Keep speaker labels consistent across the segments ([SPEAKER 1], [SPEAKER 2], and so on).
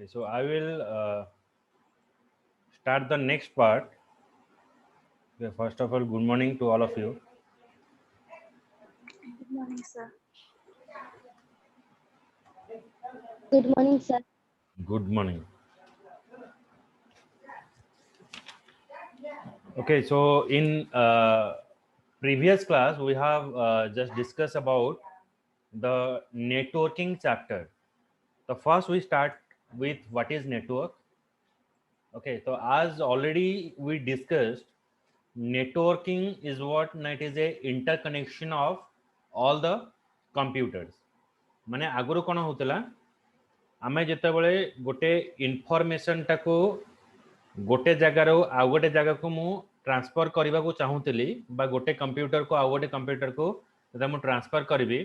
[SPEAKER 1] Okay, so I will start the next part. Okay, first of all, good morning to all of you.
[SPEAKER 2] Good morning, sir.
[SPEAKER 3] Good morning, sir.
[SPEAKER 1] Good morning. Okay, so in previous class we have just discussed about the networking chapter. So first we start with what is network. Okay, so as already we discussed, networking is what it is a interconnection of all the computers. माने आगुरु कोन होतला आमे जेतेबेले गोटे information टाको गोटे जगार आउ गोटे जगह को मु ट्रांसफर करने को चाहूली गोटे कंप्यूटर को आउ गोटे कंप्यूटर को मु ट्रांसफर करी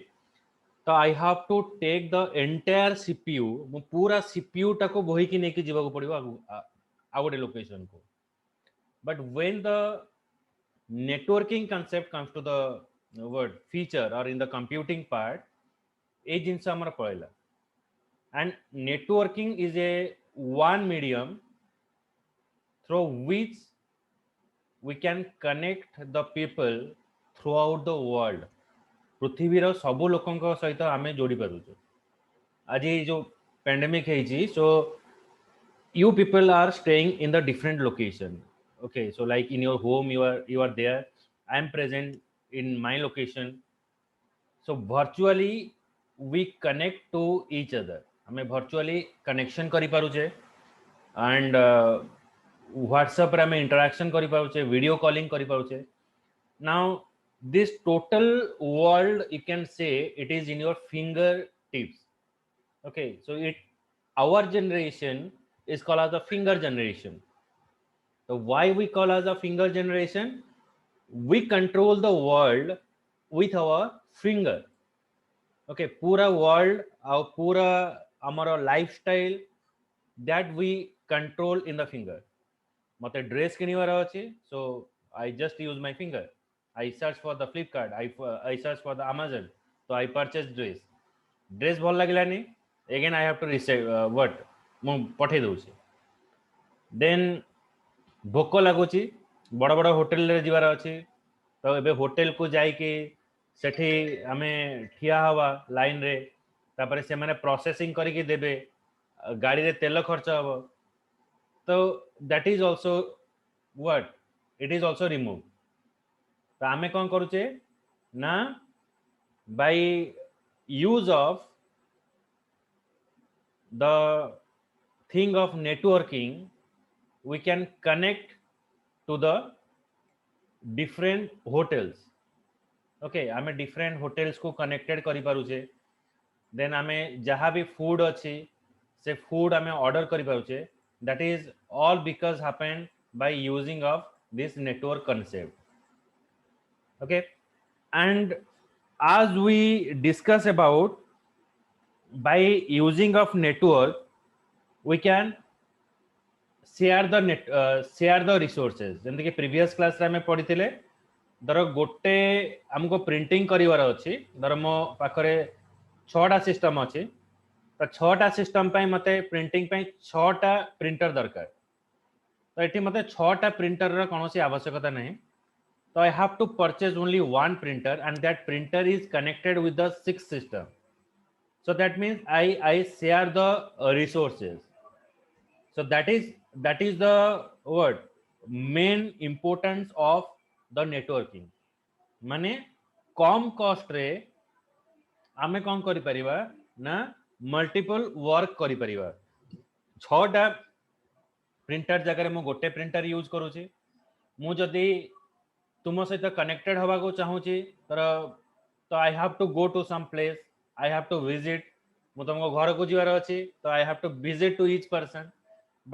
[SPEAKER 1] तो I have to take the entire CPU मु पूरा सीपीयू टाको बोही की नेकी जीवा को पड़िबो आउ गोटे लोकेशन को but when the networking concept comes to the word feature or in the computing part ए जिनस हमर पळैला and networking is a one medium through which we can connect the people throughout the world पृथ्वीर सब लोकंक सहित आमे जोड़ी पारुछे आज ये जो pandemic है सो you people are staying in the different location. Okay, so like in your home you are there, I am present in my location, so virtually we connect to each other, हमें virtually connection करी पारुछे and WhatsApp रे हमें interaction करी पारुछे, video calling करी पारुछे. Now this total world you can say it is in your fingertips. Okay, so it our generation is called as the finger generation. So why we call as a finger generation? We control the world with our finger. Okay, pura world our pura our lifestyle that we control in the finger. मते dress किनिवार अछि, so I just use my finger. I search for the Flipkart, I search for the Amazon, so I purchase dress भल लागलानी, again I have to receive what मु पठे दउछि. Then भोक लगुच बड़ बड़ hotel रे जीवार अच्छी तो एबे होटेल को जाइके सेठी आमे ठिया हवा लाइन रे तापर से माने प्रोसेसिंग करके देबे गाड़ी रे तेल खर्च हबो तो that is also what it is also remove. तो आमे कोन करूचे ना by use of the thing of networking we can connect to the different hotels. Okay, आमे different hotels को connected करी पारुचे. Then आमे जहाँ भी food अच्छी से food आमे order करी पारुचे. That is all because happened by using of this network concept. Okay, and as we discuss about by using of network we can share the resources. जमते कि previous class रे हमें पढ़ी थिले धर गोटे हमको प्रिंटिंग करिवार अछि धर मो पाखरे 6टा सिस्टम अछि तो 6टा सिस्टम पई मते प्रिंटिंग पई 6टा प्रिंटर दरकार तो एठी मते 6टा प्रिंटर रा कोनोसी आवश्यकता नहीं तो I have to purchase only one printer and that printer is connected with the 6th system. So that means I share the resources. So that is the word main importance of the networking. माने कम cost रे आमे कौन करि परिबा ना multiple work करि परिबा. 6टा printer जगह मु गोटे प्रिंटर यूज करूची मु जदी तुम सहित कनेक्टेड हवा को चाहूची तर तो I have to go to some place, I have to visit, मु तुमको घर को जीवार अछि तो I have to visit to each person.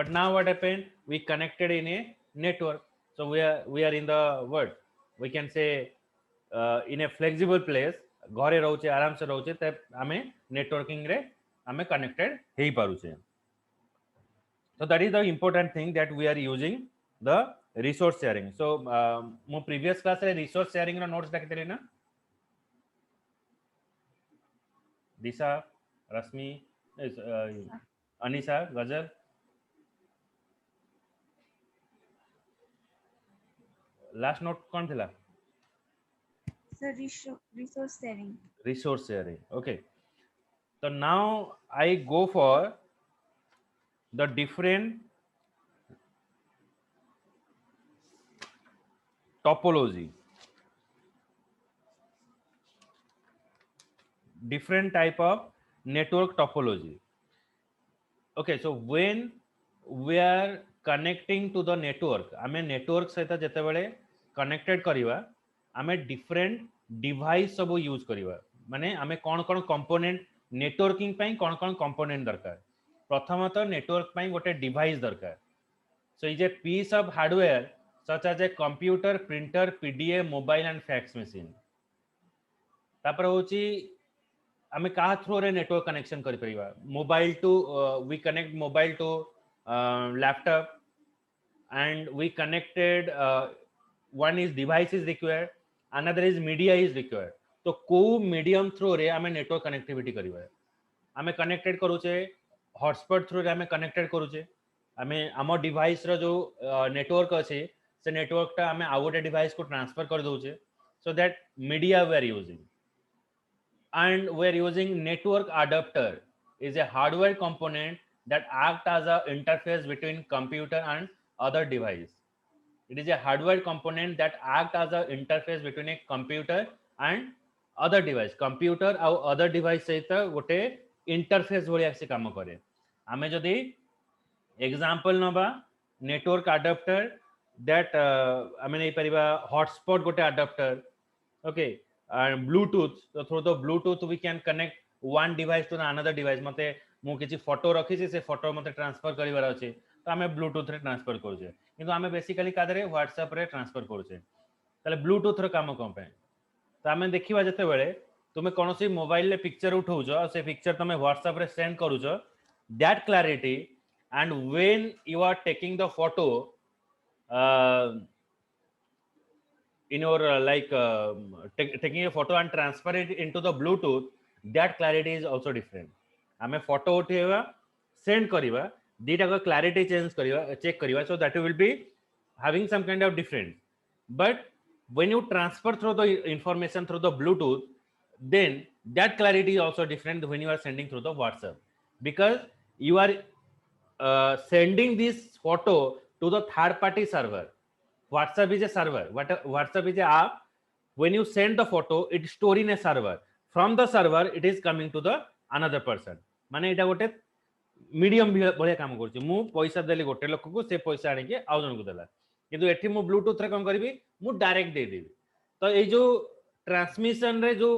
[SPEAKER 1] But now what happened? We connected in a network. So we are in the world. We can say in a flexible place. घरे रहउचे आराम से रहउचे त हमें नेटवर्किंग रे हमें कनेक्टेड हेई पारुचे. So that is the important thing that we are using the resource sharing. So मो previous class रे resource sharing रा notes देखतेले ना दिशा रश्मि अनिशा गजल लास्ट नोट कौन थिला
[SPEAKER 2] Sir, resource sharing.
[SPEAKER 1] resource sharing. Okay, so now I go for the different topology, different type of network topology. Okay, so when we are connecting to the network, आमे network सहित जते बेले connected करिवा आमे different device सब use करिवा माने आमे कोन कोन component networking ପାଇଁ कोन कोन component दरकार प्रथमतः network ପାଇଁ गोटे device दरकार so is a piece of hardware such as a computer printer PDA mobile and fax machine तापर होची आमे कहा थ्रू रे नेटवर्क कनेक्शन करि परिबा mobile to we connect mobile to laptop and we connected one is device is required another is media is required तो को medium through रे आमे नेटवर्क कनेक्टिविटी करिबा आमे कनेक्टेड करूचे हॉटस्पॉट थ्रू रे आमे कनेक्टेड करूचे आमे आम डिवाइस रो जो नेटवर्क अछि से नेटवर्क टा आमे आउट डिवाइस को ट्रांसफर कर दोचे so that media we are using and we're using network adapter is a hardware component that act as a interface between computer and other device it is a hardware component that act as a interface between a computer and other device computer और other device सहित गोटे interface भलिया से काम करे आमे जदी example नबा network adapter that आमे नै परिबा हॉटस्पॉट गोटे adapter okay and bluetooth so through the bluetooth we can connect one device to another device मते मु किछि फोटो रखी से फोटो मते ट्रांसफर करिवार अछि तो हमें ब्लूटूथ रे ट्रांसफर करूचे किंतु हमें बेसिकली कादरे व्हाट्सएप रे ट्रांसफर करूचे ताले ब्लूटूथ रो काम कोन पे तो हमें देखिबा जते बेले तुमे कोनोसी मोबाइल ले पिक्चर उठाउछो और से पिक्चर तुमे व्हाट्सएप रे सेंड करूछो that clarity and when you are taking the photo in your taking a photo and transfer it into the bluetooth that clarity is also different हमें फोटो उठेवा send करिवा दीटा को क्लैरिटी चेंज करिवा check करिवा so that will be having some kind of difference but when you transfer through the information through the bluetooth then that clarity is also different when you are sending through the whatsapp because you are sending this photo to the third party server WhatsApp is a server. WhatsApp is a app. When you send the photo, it store in a server. From the server, it is coming to the another person. माने इटा गोटे medium भलिया काम करछि मु पैसा देली गोटे लोक को से पैसा आनि के आउ जन को देला किंतु एठी मु ब्लूटूथ रे कोन करबी मु डायरेक्ट दे देबी तो ए जो ट्रांसमिशन रे जो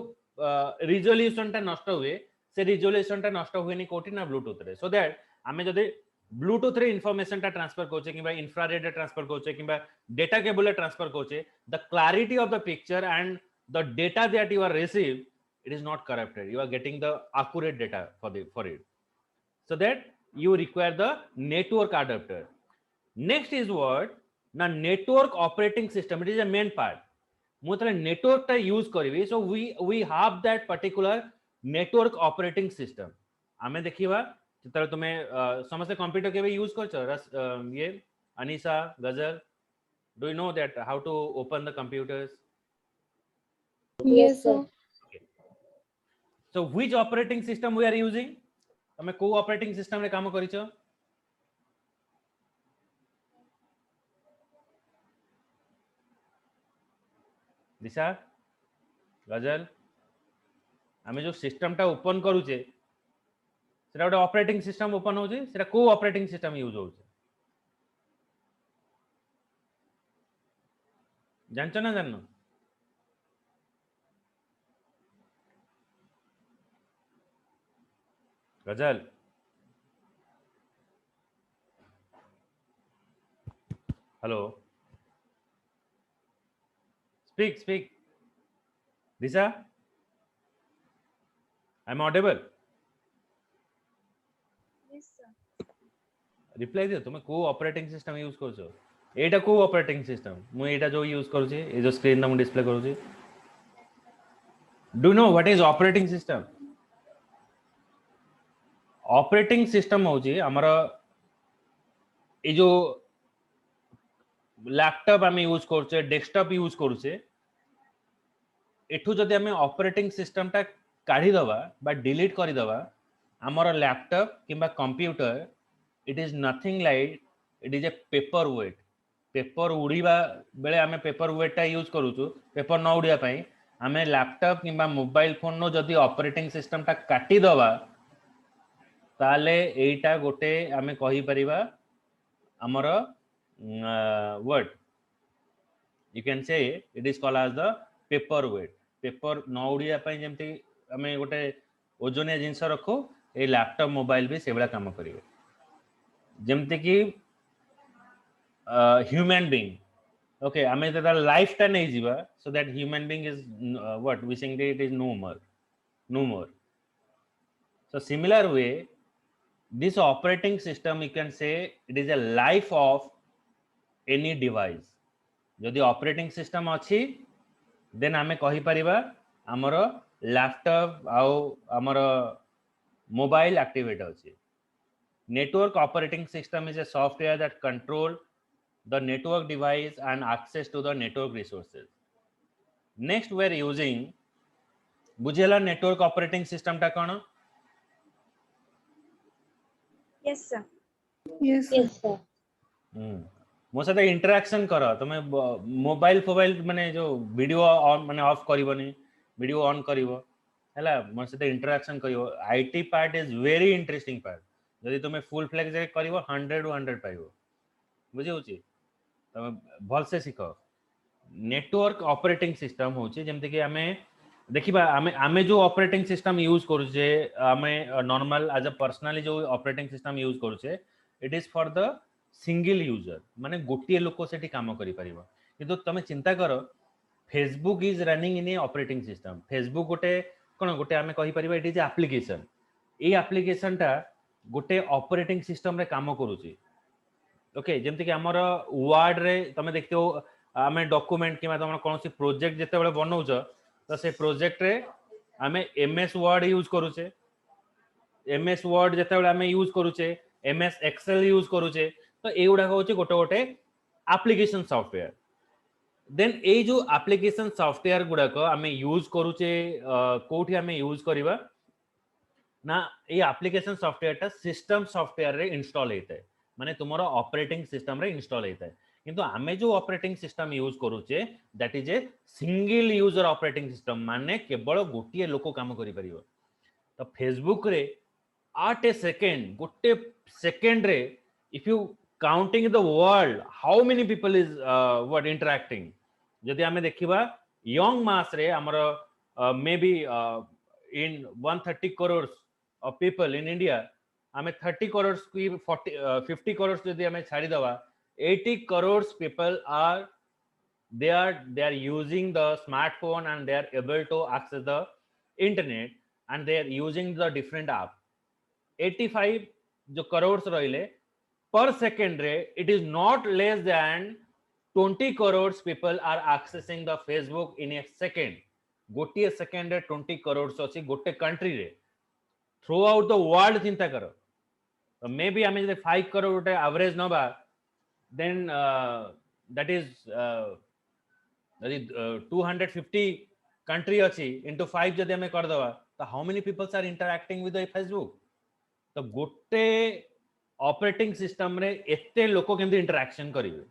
[SPEAKER 1] रिजोल्यूशन टा नष्ट हुए से रिजोल्यूशन टा नष्ट हुएनी कोठी ना ब्लूटूथ रे सो दैट आमे जदि ब्लूटूथ रे इन्फॉर्मेशन टा ट्रांसफर कोचे किबा इंफ्रारेड ट्रांसफर कोचे किबा डेटा केबल ट्रांसफर कोचे the clarity of the picture and the data that you are receive it is not corrupted you are getting the accurate data for it so that you require the network adapter next is what na network operating system it is a main part mu tale network ta use karibi so we have that particular network operating system ame dekhiba जेतले तुमे समस्त computer के use करछ ये अनिशा गजल do you know that how to open the computers
[SPEAKER 3] Yes, sir.
[SPEAKER 1] okay so which operating system we are using तुमे को ऑपरेटिंग सिस्टम रे काम करिछ दिशा गजल आमे जो सिस्टम टा ओपन करूचे सेटा गोटे ऑपरेटिंग सिस्टम ओपन होची सेटा को ऑपरेटिंग सिस्टम यूज होची जानछ ना जाननो गजल hello speak Disha I am audible
[SPEAKER 2] Yes, sir.
[SPEAKER 1] Reply दियो तुम को ऑपरेटिंग सिस्टम यूज करछो एटा को ऑपरेटिंग सिस्टम मु एटा जो यूज करूची ए जो स्क्रीन ना मु डिस्प्ले करूची do know what is operating system operating system होची हमर ए जो लैपटॉप आम यूज करछे डेस्कटॉप यूज करछे एठू जदि आम ऑपरेटिंग सिस्टम टा काढ़ी दबा बा डिलीट करि दबा हमर लैपटॉप किंबा computer it is nothing like it is a paper weight paper उड़ीबा बेले आम पेपर वेट टा यूज करूछु पेपर न उड़िया पई आम लैपटॉप किंबा मोबाइल फोन नो जदि ऑपरेटिंग सिस्टम टा काटी दबा ताले एटा गोटे आम कहि परिबा हमर what you can say it is called as the paper weight paper न उड़िया पई जेमति आमे गोटे ओजनिया जिंस रखो ए लैपटॉप मोबाइल भी सेबला काम करिवे जेमति कि ह्यूमन बीइंग ओके आमे तदा लाइफ टा नै जीवा so that human being is what wishing it is no more so similar way this operating system you can say it is a life of any device जदि operating system अच्छी then आमे कहि परिबा हमर laptop आउ हमर mobile activate अछि network operating system is a software that control the network device and access to the network resources next we are using बुझेला network operating system टा कोन
[SPEAKER 2] Yes, sir.
[SPEAKER 3] Yes, sir.
[SPEAKER 1] मो साथ interaction कर तुम mobile फोबाइल माने जो वीडियो ऑन माने ऑफ करबनी वीडियो ऑन करबो हैला मो साथ इंटरेक्शन करिवो IT part is very interesting part जदि तुम फुल फ्लेक्स करबो 100 टू 100 पाइबो बुझी होची तुम भल से सिखो नेटवर्क ऑपरेटिंग सिस्टम होची जेमते कि हमें देखिबा आमे जो ऑपरेटिंग सिस्टम यूज करू जे हमें नॉर्मल एज अ पर्सनली जो ऑपरेटिंग सिस्टम यूज करू छे it is for the single user माने गोटिए लोक सेठी काम करि परिबो किंतु तमे चिंता करो Facebook is running in a operating system Facebook गोटे कोन गोटे हमें कहि परिबा it is application a application टा गोटे ऑपरेटिंग सिस्टम रे काम करूची ओके जेमति कि हमर वर्ड रे तमे देखियो हमें डॉक्यूमेंट किमा तमर कोनसी प्रोजेक्ट जते बेले बनौछ तो से प्रोजेक्ट रे हमें एमएस वर्ड यूज करूचे एमएस वर्ड जते बेले हमें यूज करूचे एमएस एक्सेल यूज करूचे तो एगुडा होचे गोटे गोटे एप्लीकेशन सॉफ्टवेयर देन ए जो एप्लीकेशन सॉफ्टवेयर गुडा को हमें यूज करूचे कोठी हमें यूज करिबा ना ए एप्लीकेशन सॉफ्टवेयर टा सिस्टम सॉफ्टवेयर रे इंस्टॉल हेतै माने तुमरो ऑपरेटिंग सिस्टम रे इंस्टॉल हेतै किंतु आमे जो ऑपरेटिंग सिस्टम यूज करूचे that is a single user operating system माने केवल गोटिए लोक काम करि परिबो तो फेसबुक रे at a second gote second re if you counting the world how many people is what interacting jodi ame dekhiba young mass re amara maybe in 130 crores of people in India ame 30 crores ki 40 50 crores jodi ame chhadi daba 80 crores people are they are using the smartphone and they are able to access the internet and they are using the different app 85 जो करोड़ रहिले पर second रे it is not less than 20 crore people are accessing the Facebook in a second गोटे second रे 20 करोड़ अछि गोटे country रे through out the world चिंता करो तो मे बी हमें जे 5 करोड़ गोटे एवरेज नबा देन दैट इज यदि 250 कंट्री अछि इनटू 5 जदि हमें कर दवा तो how many peoples are interacting with the Facebook तो गोटे ऑपरेटिंग सिस्टम रे एते लोको केमती इंटरैक्शन करिवे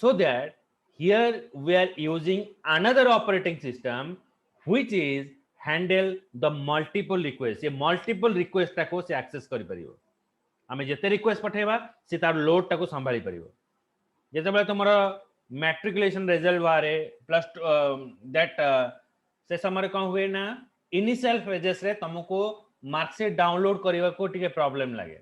[SPEAKER 1] so that here we are using another operating system which is handle the multiple request ये मल्टीपल रिक्वेस्ट टाको से एक्सेस करि परिबो हमें जते रिक्वेस्ट पठेबा से तार लोड टाको संभाली परिबो जते बेला तुमरा मैट्रिकुलेशन रिजल्ट बारे प्लस दैट से समय कोन हुए ना इनिशियल फेजेस रे तुमको मार्कशीट डाउनलोड करने को टिके प्रॉब्लम लगे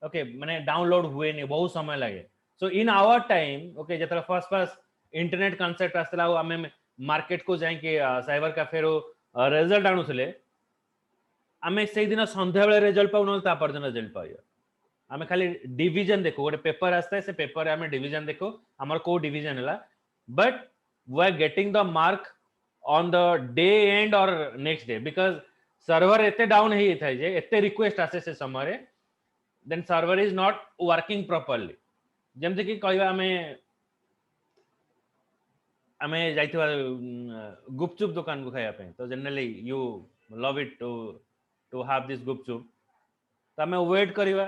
[SPEAKER 1] ओके माने डाउनलोड हुए नहीं बहुत समय लगे so in our time okay जतरा फर्स्ट फर्स्ट इंटरनेट कांसेप्ट आसला हमें मार्केट को जाई के साइबर कैफे रो रिजल्ट आनुले आमे से दिन संध्या बेले रिजल्ट पाउ न ता पर दिन रिजल्ट पाइयो आमे खाली डिवीजन देखो गोटे पेपर आस्ता है से पेपर आमे डिवीजन देखो हमर को डिवीजन हला but we are getting the mark on the day and और नेक्स्ट डे बिकॉज़ सर्वर एते डाउन हे थाय जे एते रिक्वेस्ट आसे से समय रे then server is not working properly जेमते कि कहबा आमे जाइथिबा गुपचुप दुकान को खाया पे तो generally you love it to have this gupchup तो आमे वेट करिवा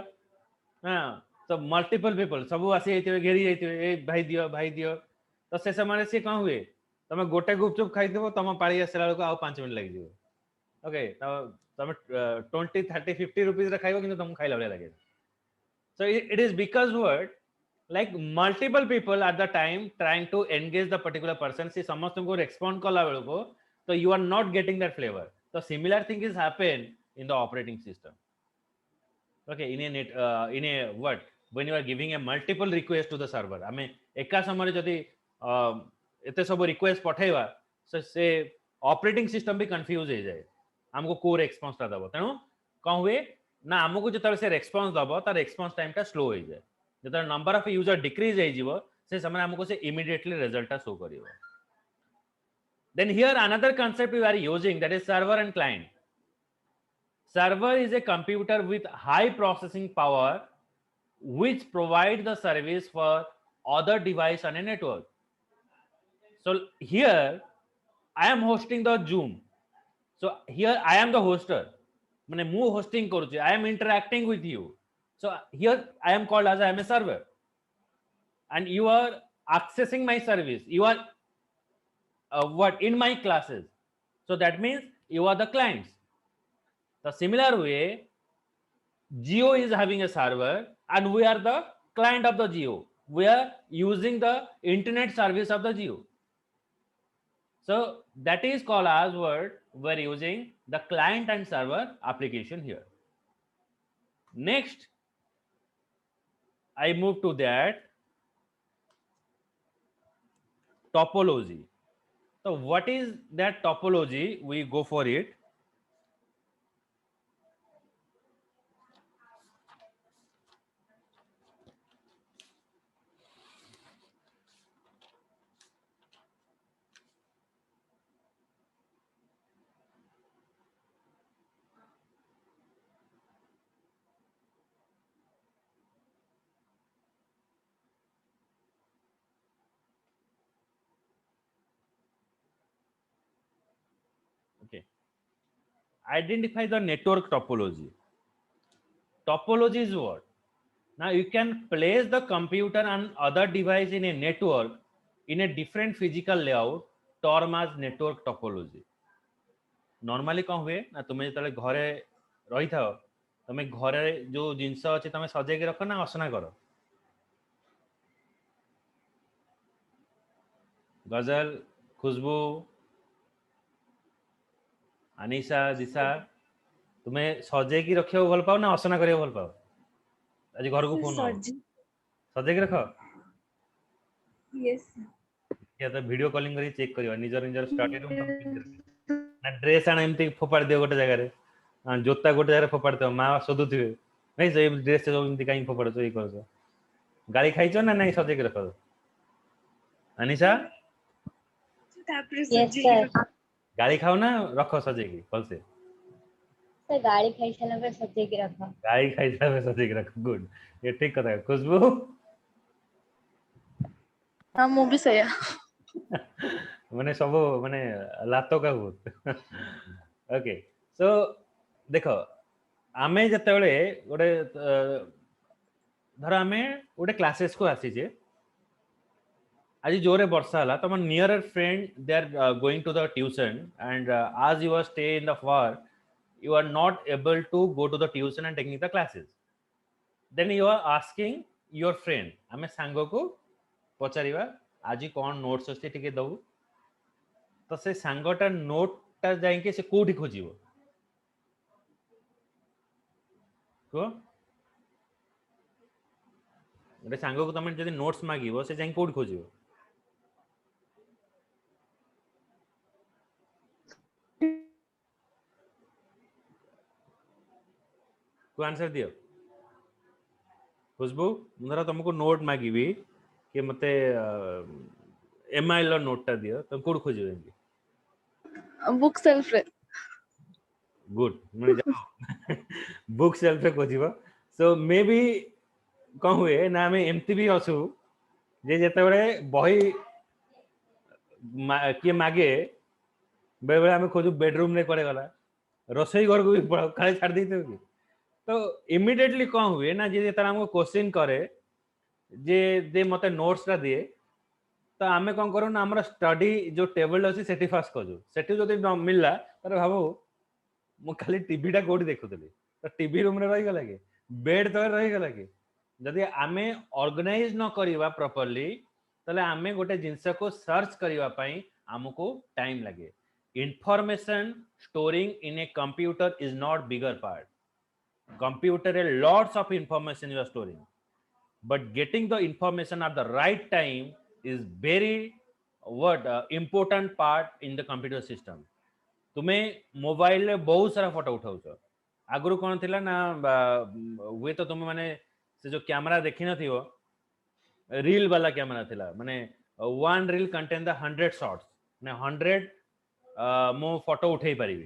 [SPEAKER 1] हां तो मल्टीपल पीपल सब आसी जाइथिबे घेरी जाइथिबे ए भाई दियो तो से समय से कौन हुए तमे गोटे गुपचुप खाइथिबो तम पाळी आसला को आ 5 मिनिट लागि जिवो ओके तो तमे 20 30 50 रुपीस रे खाइबो किंतु तुम खाइला बळे लागे so it is because what like multiple people at the time trying to engage the particular person see समस्त को respond कला बेलो को तो you are not getting that flavor so similar thing is happen in the operating system okay in a what when you are giving a multiple request to the server हमें एका समय जदी एते सब रिक्वेस्ट पठाइबा से ऑपरेटिंग सिस्टम भी confuse हो जाए हमको को रेस्पॉन्स ता दबो तेनु कोन हुए ना हमको जतले से रेस्पॉन्स दबो तार रेस्पॉन्स टाइम टा स्लो हो जाए जतले नंबर ऑफ यूजर डिक्रीज हो जीवो से समय हमको से इमीडिएटली रिजल्ट टा show करिवो then here another concept we are using that is server and client server is a computer with high processing power which provide the service for other device on a network so here I am hosting the Zoom so here I am the hoster mane mu hosting koruchi I am interacting with you so here I am called as I am a server and you are accessing my service you are what in my classes so that means you are the clients the similar way Geo is having a server and we are the client of the Geo we are using the internet service of the Geo so that is called as what we're using the client and server application here next I move to that topology so what is that topology we go for it okay identify the network topology topology is what now you can place the computer and other device in a network in a different physical layout term as network topology normally कौन हुए ना तुम्हें जतले घरे रही थाओ तमे घरे जो जिंस अछि तमे सजे के रखो ना असना करो गजल खुशबू अनीशा दिशा तुम्हें सजे की रखियो भल पाओ ना असना करियो भल पाओ आज घर को फोन सजे के रखो
[SPEAKER 2] Yes.
[SPEAKER 1] या तो वीडियो कॉलिंग करी चेक करियो निजर निजर स्टडी रूम ना ड्रेस आन एमती फोपाड़ दियो गोटे जगह रे जोता गोटे जगह फोपाड़ दो मां सोदुथिबे नहीं से ड्रेस से एमती काई फोपाड़ तो ई करछो गाली खाइछो ना नहीं सजे के रखो अनीशा
[SPEAKER 3] Yes, sir.
[SPEAKER 1] गाली खाओ ना रखो सजे की कल से
[SPEAKER 3] सर गाड़ी खाई साला पर सजे के रखा
[SPEAKER 1] गाली खाइछा में सजे के रखो गुड ये ठीक कथा है खुशबू
[SPEAKER 4] हाँ मु भी सया
[SPEAKER 1] माने सब माने लातो का भूत ओके सो देखो आमे जते बेले गोटे धर आमे गोटे क्लासेस को आसी जे आज जोरे वर्षा हला तम near friend they are going to the tuition and आज you are stay in the for you are not able to go to the tuition and taking the classes then you are asking your friend ame sango को पचारिबा आजी कोन notes अछि टिके दउ तो से सांगोटा note ता जाई के से कोठी खोजिबो को रे सांगो को तमे जदी नोट्स मागिबो से जाई कोठी खोजिबो को आंसर दियो खुशबू मुरा तुमको नोट मागिबी कि मते एमआईएल नोट ता दियो तुम कोड खोजिबे
[SPEAKER 4] बुक सेल्फ रे
[SPEAKER 1] गुड मैं जाओ बुक सेल्फ रे खोजिबो सो मे बी कौन हुए ना आमे एमती भी असु जे जेतेबेले बही किए मागे बेले बेले आमे खोजु बेडरूम रे करे गला रसोई घर को भी खाली छाड़ देते कि तो इमिडिएटली कौन हुए ना जे जेतेबेले हमको क्वेश्चन करे जे दे मते नोट्स रा दिए तो आमे कौन करू ना हमर स्टडी जो टेबल अछि सेठी फास्ट खोजु सेठी जदी न मिलला तर भाबो मु खाली टीवी टा कोठी देखुतली तो टीवी रूम रे रही गला कि बेड तले रही गला कि जदि आमे ऑर्गेनाइज न करिवा प्रॉपर्ली तले आमे गोटे जिंस को सर्च करिवा पई हमको टाइम लागे information storing in a computer is not bigger part computer has lots of information you are storing but getting the information at the right time is very important part in the computer system तुम्हें mobile रे बहुत सारा photo उठाउछ आगुरु कोन थिला ना वे तो तुम माने से जो कैमरा देखि नथियो रील वाला कैमरा थिला माने one reel contain the 100 shots माने 100 मो फोटो उठेई परिबे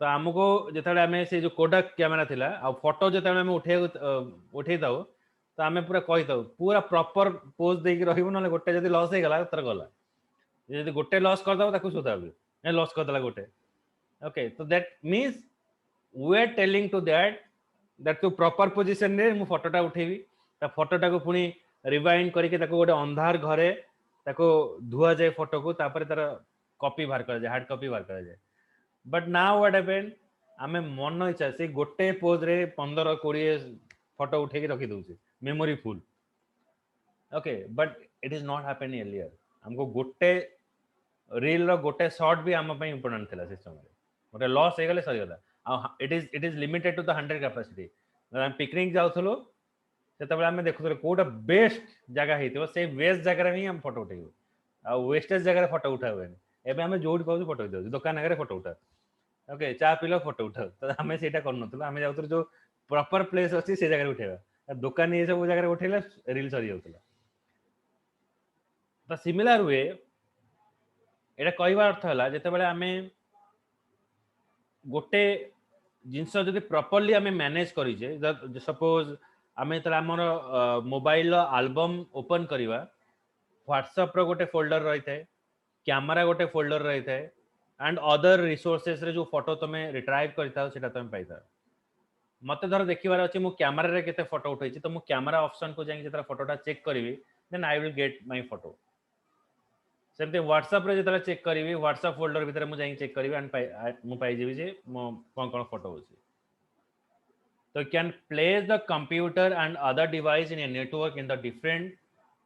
[SPEAKER 1] तो हमको जेतले हमें से जो कोडक कैमरा थिला आ फोटो जेतले हमें उठेई दाउ तो हमें पूरा कहि दाउ पूरा प्रॉपर पोज दे के रहिबो न गोटे जदी लॉस हे गला तर गला जदी गोटे लॉस कर दाउ ताकू सुधाबे ए लॉस कर दला गोटे okay so that means we are telling to that to proper position रे मु फोटोटा उठेबी ता फोटोटा को पुनी रिवाइंड करके ताको गोटे अंधार घरे ताको धुआ जाए फोटो को तापर तार कॉपी बाहर कर जाए हार्ड कॉपी बाहर कर जाए बट नाउ व्हाट हैपेंड आमे मन इच्छा से गोटे पोज रे 15 20 फोटो उठे के रखी दउछे memory full okay but it is not happening earlier हमको गोटे रील रो गोटे शॉट भी हम पई इंपोर्टेंट थिला सिस्टम रे गोटे लॉस हे गले सरी गला it is limited to the 100 capacity हम पिकनिक जाउथलो सेते बेला हम देखुथले कोटा बेस्ट जगह हेतिबो से बेस्ट जगह रे ही हम फोटो उठेबो आ वेस्टेज जगह रे फोटो उठाबे एबे हम जोड पाउ फोटो उठाउ दुकान आगे फोटो उठा ओके चा पिलो फोटो उठाउ तो हम सेटा करनथलो हम जाउथलो जो प्रॉपर प्लेस अछि से जगह रे उठेबा दुकान ये सब जगह रे उठेले रील सरी जाउथला तो सिमिलर वे एटा कहवा अर्थ हला जेते बेले हमें गोटे जिंस जदि प्रॉपर्ली हमें मैनेज करिजे सपोज हमें तला हमर मोबाइल एल्बम ओपन करिवा व्हाट्सएप रो गोटे फोल्डर रही थाए कैमरा गोटे फोल्डर रही थाए एंड अदर रिसोर्सेस रे जो फोटो तमे रिट्राइव करता सेटा तमे पाइता मते धर देखिबार अछि मु कैमरा रे केते फोटो उठैछि तो मु कैमरा ऑप्शन को जाई जेतरा फोटोटा चेक करिवि then I will get my photo सेमते व्हाट्सएप रे जेतरा चेक करिवि व्हाट्सएप फोल्डर भीतर मु जाई चेक करिवि एंड मु पाई जेबि जे मो कोन कोन फोटो होछि so can place the computer and other device in a network in the different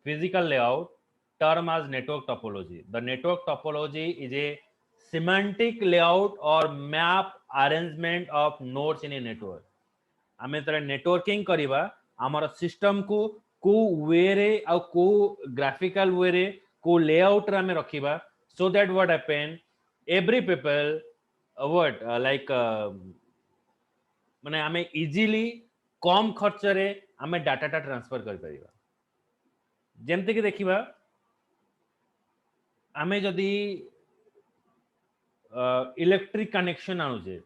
[SPEAKER 1] physical layout term as network topology the network topology is a semantic layout or map arrangement of nodes in a network आमे तरे networking करिबा हमर system को वे रे आ को graphical वे रे को layout रे हमें रखिबा so that what happen every people what like माने हमें इजीली कम खर्च रे हमें डाटा टा ट्रांसफर कर परिबा जेमते कि देखिबा हमें जदी इलेक्ट्रिक कनेक्शन आनुजे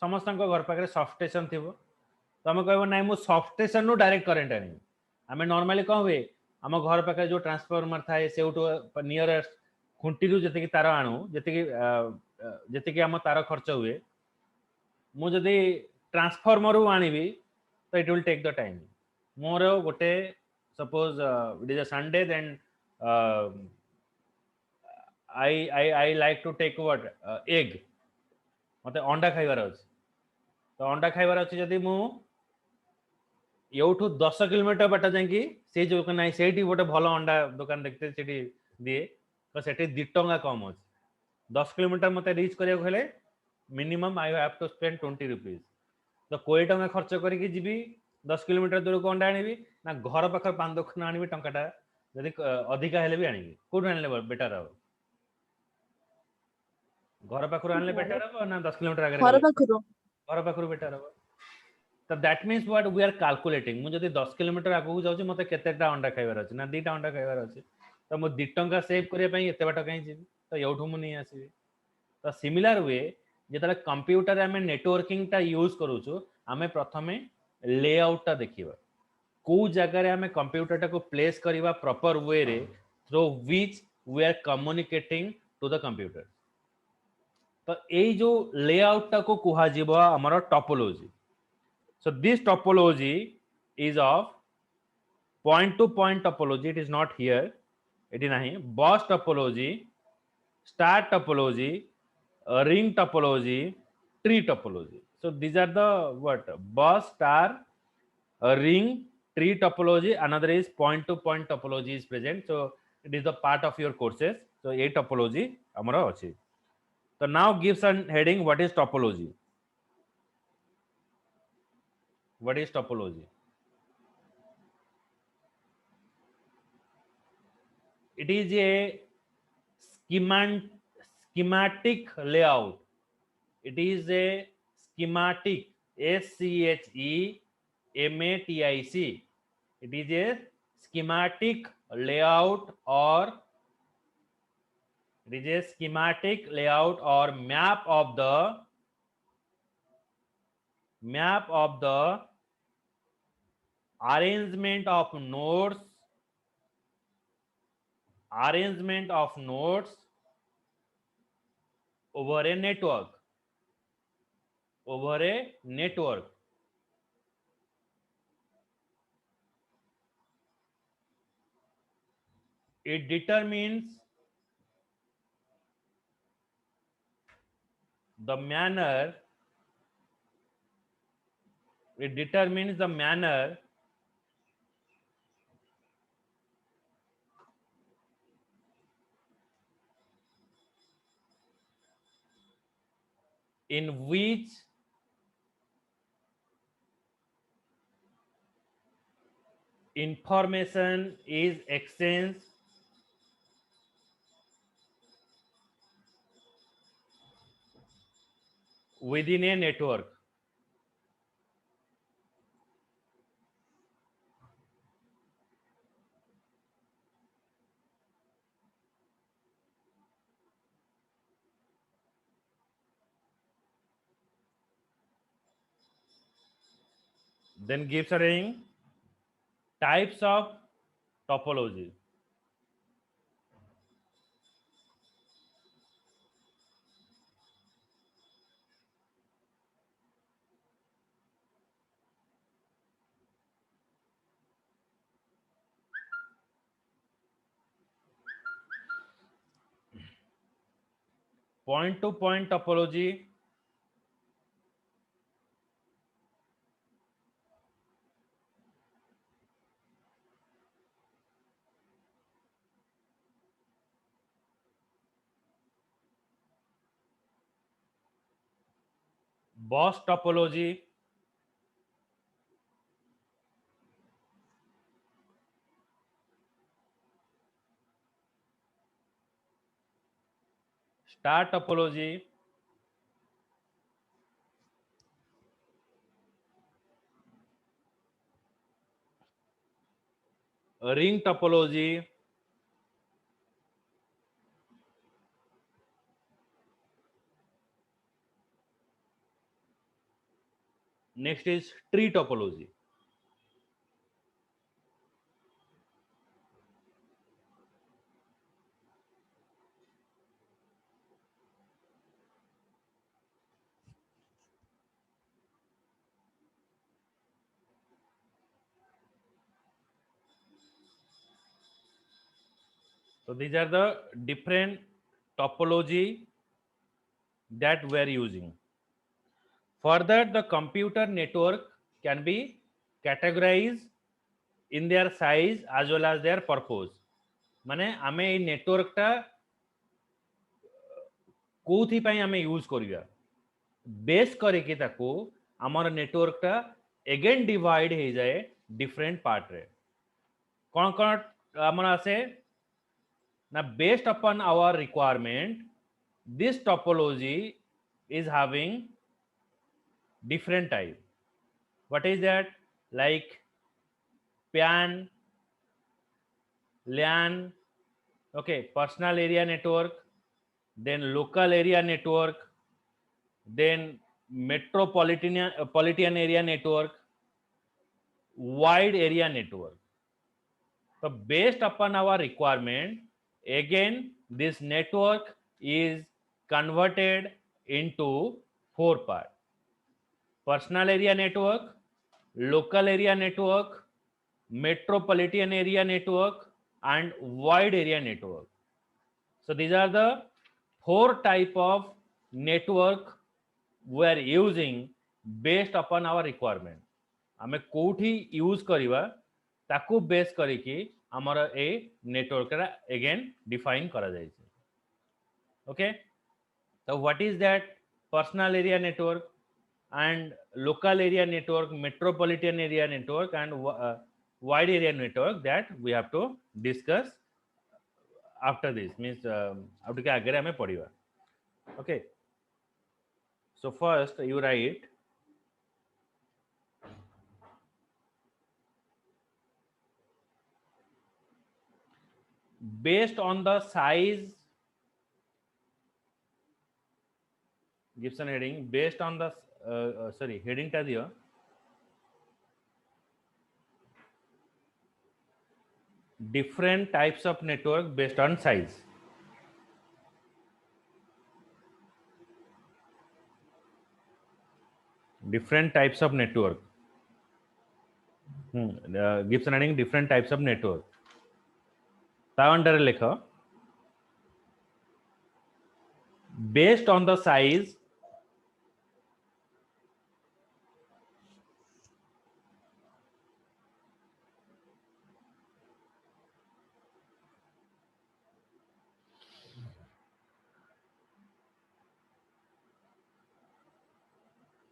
[SPEAKER 1] समस्त घर पाखे सब स्टेशन थिबो तो हमें कहबो नै मु सब स्टेशन नु डायरेक्ट करंट आनी हमें नॉर्मली कह हुए हम घर पाखे जो ट्रांसफार्मर थाए सेउटो नियरेस्ट खुंटी रु जते कि तार आनु जते कि हम तार खर्च हुए मु जदी ट्रांसफार्मर आनिबी तो it will take the time more गोटे suppose it is a Sunday then I like to take what egg मते अंडा खाइबार अछि तो अंडा खाइबार अछि जदी मु एउठू 10 किलोमीटर बाटा जांकी से जो नै सेठी गोटे भलो अंडा दुकान देखते सेठी दिए तो सेठी 2 टंका कम अछि 10 किलोमीटर मते रीच करियो खले minimum I have to spend 20 rupees तो 20 टंका खर्च करके जीबी 10 किलोमीटर दूर को अंडा आनिबी ना घर पाखर पान दुकान आनिबी टंकाटा जदी अधिका हेले भी आनिबी कोड आनले बेटर हो घर पाखर आनले बेटर हो ना 10 किलोमीटर आगे घर पाखर बेटर हो तो that means what we are calculating मु जदी 10 किलोमीटर आगु जाउची मते केतेटा अंडा खाइबार अछि ना 2टा अंडा खाइबार अछि तो मु 2 टंका सेव करिया पई एते बाट कहीं जीबी तो एउठू मु नहीं आसीबी तो सिमिलर वे जेतले कंप्यूटर आमे नेटवर्किंग टा यूज करूछु आमे प्रथमे लेआउट टा देखिबा को जगह रे आमे कंप्यूटर टा को प्लेस करिवा प्रॉपर वे रे through which we are communicating to the computer तो एई जो लेआउट टा को कुहा जीवा हमर topology so this topology is of point to point topology it is not here it is nahi bus topology star topology ring topology tree topology so these are the what bus star ring tree topology another is point to point topology is present so it is the part of your courses so a topology amara achi so now gives an heading what is topology what is topology it is a schematic layout it is a schematic schematic it is a schematic layout or it is a schematic layout or map of the arrangement of nodes over a network it determines the manner in which information is exchanged within a network then gives a ring types of topology point to point topology bus topology star topology ring topology next is tree topology so these are the different topology that we are using further the computer network can be categorized in their size as well as their purpose माने आमे a network टा कोथि पई आमे use करिया base करे कि ताको हमर नेटवर्क टा अगेन डिवाइड हे जाए डिफरेंट पार्ट रे कोन कोन हमर आसे ना based upon our requirement this topology is having different type what is that like PAN LAN okay personal area network then local area network then metropolitan area network, wide area network. So based upon our requirement, again this network is converted into 4 parts: personal area network, local area network, metropolitan area network, and wide area network. So these are the 4 type of network we are using based upon our requirement. आमे कोठी use करिवा ताकू base करिकी हमर a network रा again define करा जाय छै. Okay, so what is that personal area network and local area network, metropolitan area network, and wide area network, that we have to discuss after this, means after के आगे हमें पढ़िवा. Okay, so first you write based on the size, Gibson heading, based on the sorry, heading ta diyo, different types of network based on size. Different types of network. Gibson heading, different types of network. ता under लिखो based on the size,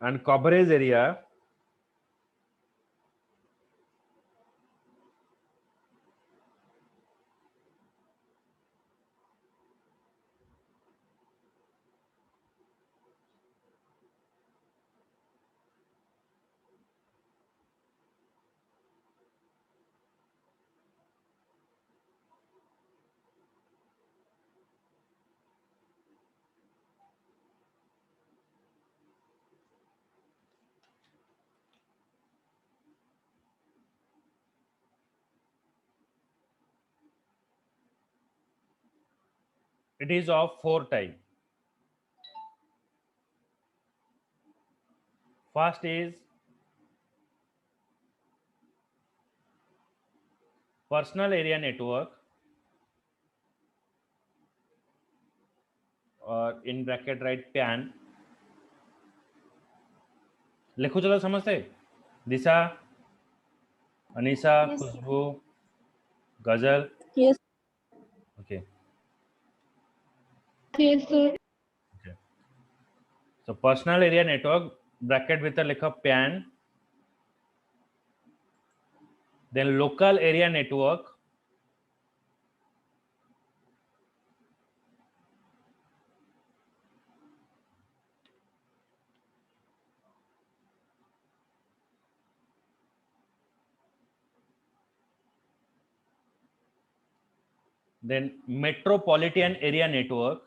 [SPEAKER 1] and coverage area, it is of 4 type. First is personal area network, or in bracket write PAN. लिखो चलो समझते. दिशा, Anisha,
[SPEAKER 2] Yes, sir.
[SPEAKER 1] खुशबू, गजल.
[SPEAKER 4] Yes.
[SPEAKER 1] Okay.
[SPEAKER 4] Yes, sir.
[SPEAKER 1] Okay. So personal area network bracket with लिखो PAN. Then local area network, then metropolitan area network,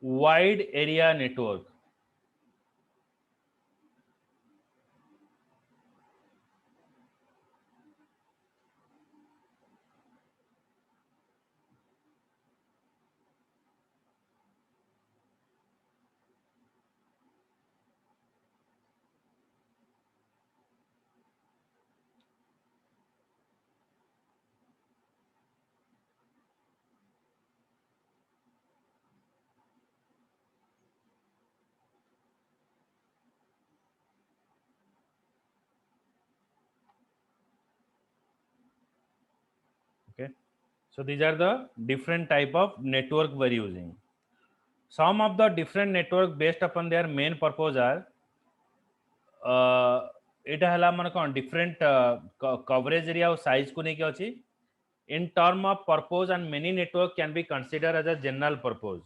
[SPEAKER 1] wide area network. Okay, so these are the different type of network we're using. Some of the different network based upon their main purpose are एटा हला मन कोन different coverage area और size को नेकी अछि. In term of purpose, and many network can be considered as a general purpose,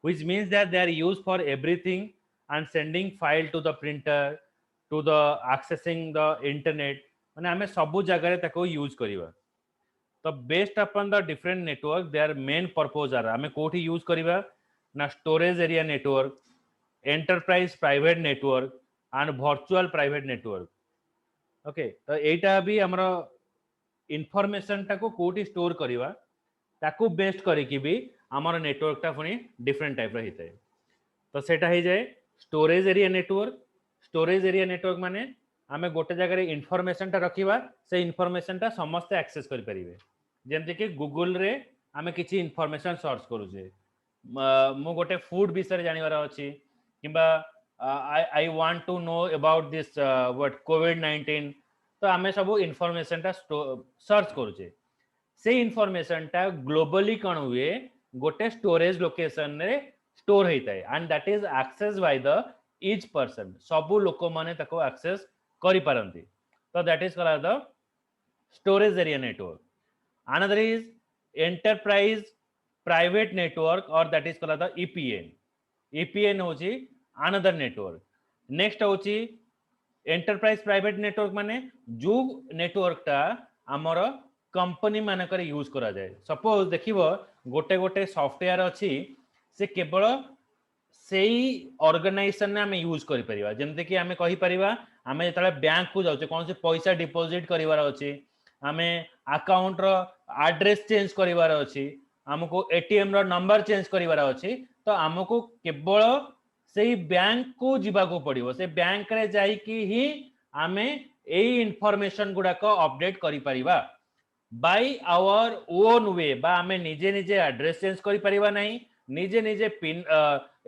[SPEAKER 1] which means that they are used for everything and sending file to the printer, to the accessing the internet माने आमे सबु जगह ताको use करिवा तो based upon the different network their main purpose are आमे कोठी use करिवा ना storage area network enterprise private network and virtual private network okay तो एटा भी हमरो इनफॉरमेशन टाको कोठी स्टोर करिवा ताको बेस्ड करिकि भी हमर नेटवर्क टा फुनी डिफरेंट टाइप रो हितै तो सेटा ही जाए स्टोरेज एरिया नेटवर्क माने आमे गोटे जगह इनफॉरमेशन टा रखिबा से इनफॉरमेशन टा समस्त एक्सेस करि परिबे जेमते कि गूगल रे आमे किछि इनफॉरमेशन सर्च करूजे मो गोटे फूड विषय जानिबार अछि किबा I want to know about this what कोविड-19 तो आमे सब इनफॉरमेशन टा सर्च करूजे से इनफॉरमेशन टा ग्लोबली कण हुए गोटे स्टोरेज लोकेशन रे स्टोर होता है and that is access by the each person सब लोक माने ताको एक्सेस करि पारंती तो that is called the storage area network another is enterprise private network और that is called the EPN होची अनदर नेटवर्क नेक्स्ट होची एंटरप्राइज प्राइवेट नेटवर्क माने जो नेटवर्क टा हमर कंपनी मानकर यूज करा जाए सपोज देखिबो गोटे गोटे सॉफ्टवेयर अछि से केवल से ऑर्गेनाइजेशन ने हमें यूज करि परिबा जेमते कि हमें कहि परिबा हमें जतले बैंक को जाउचे कोन से पैसा डिपॉजिट करिवार अछि हमें अकाउंट रो एड्रेस चेंज करिवार अछि हमको एटीएम रो नंबर चेंज करिवार अछि तो हमको केवल से बैंक को जीवा को पड़िबो से बैंक रे जाई कि ही हमें एई इन्फॉर्मेशन गुडा को अपडेट करि परिबा बाय आवर ओन वे बा हमें निजे निजे एड्रेस चेंज करि परिबा नहीं निजे निजे पिन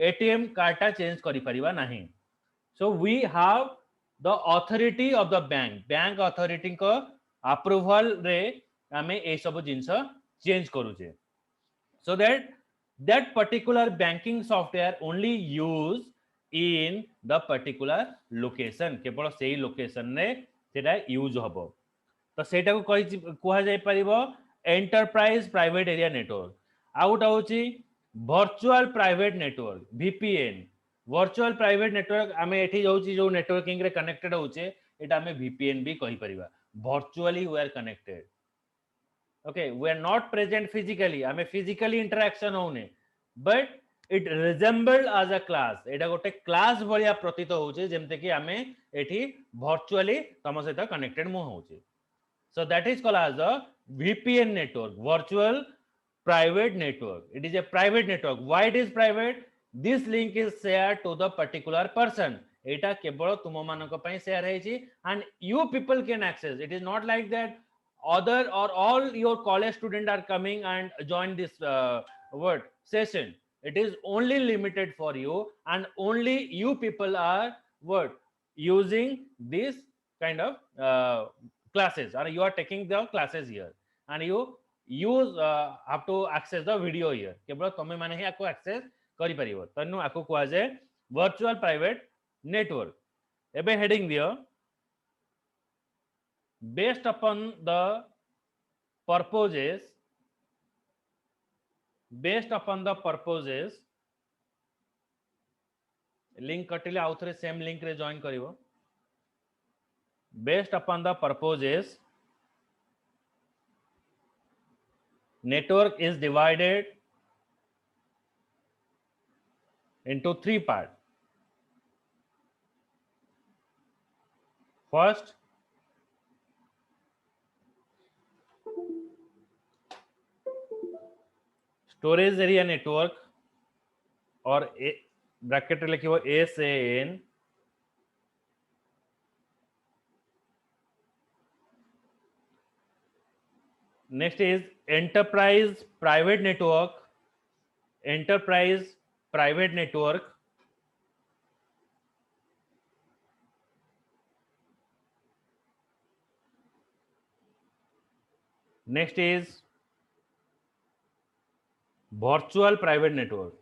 [SPEAKER 1] एटीएम कार्डा चेंज करि परिबा नहीं so we have the authority of the bank authority को अप्रूवल रे हमें ए सब जिंस चेंज करूचे so that particular banking software only use in the particular location केवल सेही लोकेशन रे सेटा यूज हबो तो सेटा को कहि कुहा जाय परिबो enterprise private area network out होची virtual private network VPN virtual private network आमे एठी जाउची जो नेटवर्किंग रे कनेक्टेड होचे एटा आमे वीपीएन भी कहि परिबा virtually we are connected okay we are not present physically ame physically interaction होने but it resembled as a class एटा गोटे क्लास भलिया प्रतीत होचे जेमते कि आमे एठी virtually तम सहित कनेक्टेड मु होचे so that is called as a VPN network virtual private network it is a private network why it is private this link is shared to the particular person एटा केवल तुम मानक पई शेयर हेची and you people can access it is not like that other or all your college student are coming and join this word session it is only limited for you and only you people are what using this kind of classes or you are taking the classes here and you use have to access the video here केवल तमे माने ही आको access करि परिबो तनु आको कुआ जे virtual private network एबे हेडिंग दियो based upon the purposes link कटिले आउथरे सेम लिंक रे जॉइन करिवो based upon the purposes network is divided into three parts first storage area network और ब्रैकेट लिखिबो SAN next is enterprise private network next is virtual private network